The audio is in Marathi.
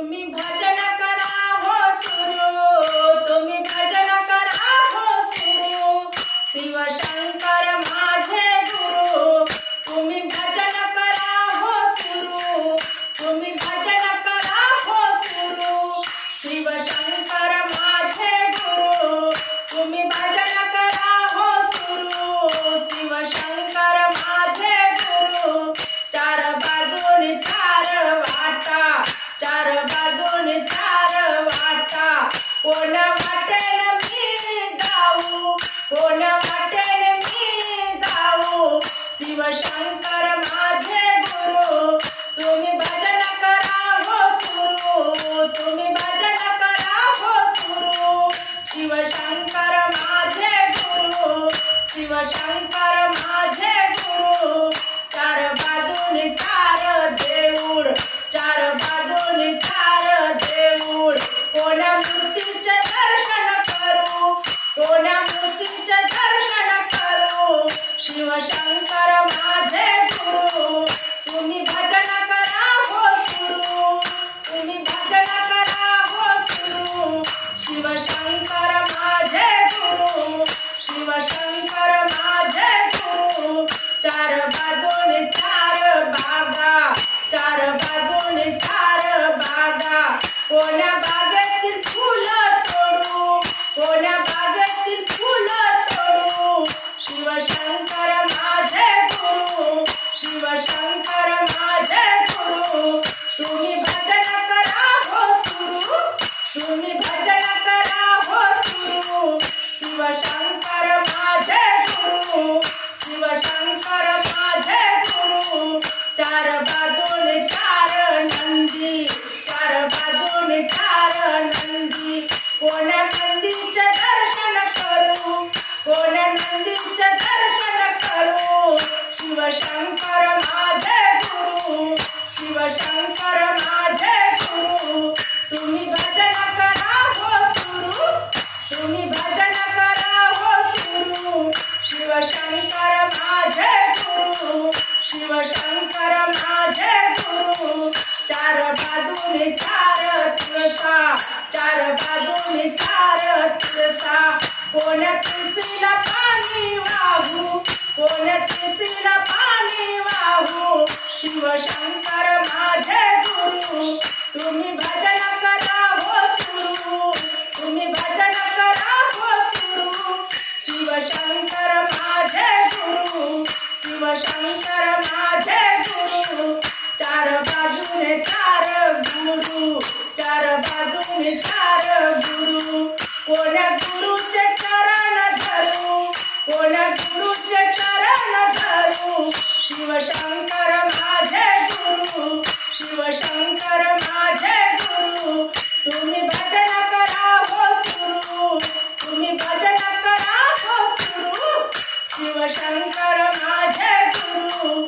तुम्ही भजन करा हो सुरू, तुम्ही भजन करा हो सुरू, शिवशंकर माझे गुरु। तुम्ही भजन करा हो सुरू, तुम्ही भजन करा हो सुरू, शिवशंकर माझे गुरु। तुम्ही भजन करा हो सुरू, शिवशंकर माझे गुरु। चार बाजूने चार वाटा, चार बाजूने चार वाटा, कोण वाटेन मी जाऊ, कोण वाटेन मी जाऊ, शिवशंकर माझे गुरु। तुम्ही भजन करा हो सुरू, तुम्ही भजन करा हो सुरू, शिवशंकर माझे गुरु, शिवशंकर माझे गुरु। चार बाजूने चार देऊळ, चार बाजूने चार देऊळ, कोण्या मूर्तीचे दर्शन करू, कोण्या मूर्तीचे दर्शन करू, शिवशंकर माझे गुरु। तुम्ही भजन करा हो सुरू, तुम्ही भजन करा हो सुरू, शिवशंकर माझे गुरु, शिवशंकर माझे गुरु। चार बाजूने चार बागा, चार बाजूने चार बागा, कोण्या बागेतील फुलं तोडू, कोण्या बागेतील फुलं तोडू, शिवशंकर माझे गुरु, शिवशंकर माझे गुरु। तुम्ही भजन करा हो सुरू, तुम्ही भजन करा हो सुरू, शिवशंकर माझे गुरु, शिवशंकर माझे गुरु। चार बाजूने चार नंदी, चार बाजूने चार नंदी, कोण्या नंदीचे दर्शन करू, कोण्या नंदीचे दर्शन करू, शिवशंकर माझे गुरु, शिवशंकर माझे गुरु। तुम्ही भजन करा हो सुरू, तुम्ही भजन करा हो सुरू, शिवशंकर माझे गुरु, शिवशंकर माझे गुरु। चार बाजूने चार तुळसा, चार बाजूने चार तुळसा, कोण्या तुळशीला पाणी वाहू, कोण्या तुळशीला पाणी वाहू, शिवशंकर माझे गुरु। तुम्ही भजन करा हो सुरू, तुम्ही भजन करा हो सुरू, शिवशंकर माझे गुरु, शिवशंकर माझे गुरु। चार बाजूने चार गुरु, चार बाजूने चार गुरु, कोण्या गुरुचे चरण धरू, कोण्या गुरुचे चरण धरू, शिवशंकर माझे गुरु, शिवशंकर माझे गुरु। तुम्ही भजन करा हो सुरू, तुम्ही भजन करा हो सुरू, शिवशंकर माझे गुरु,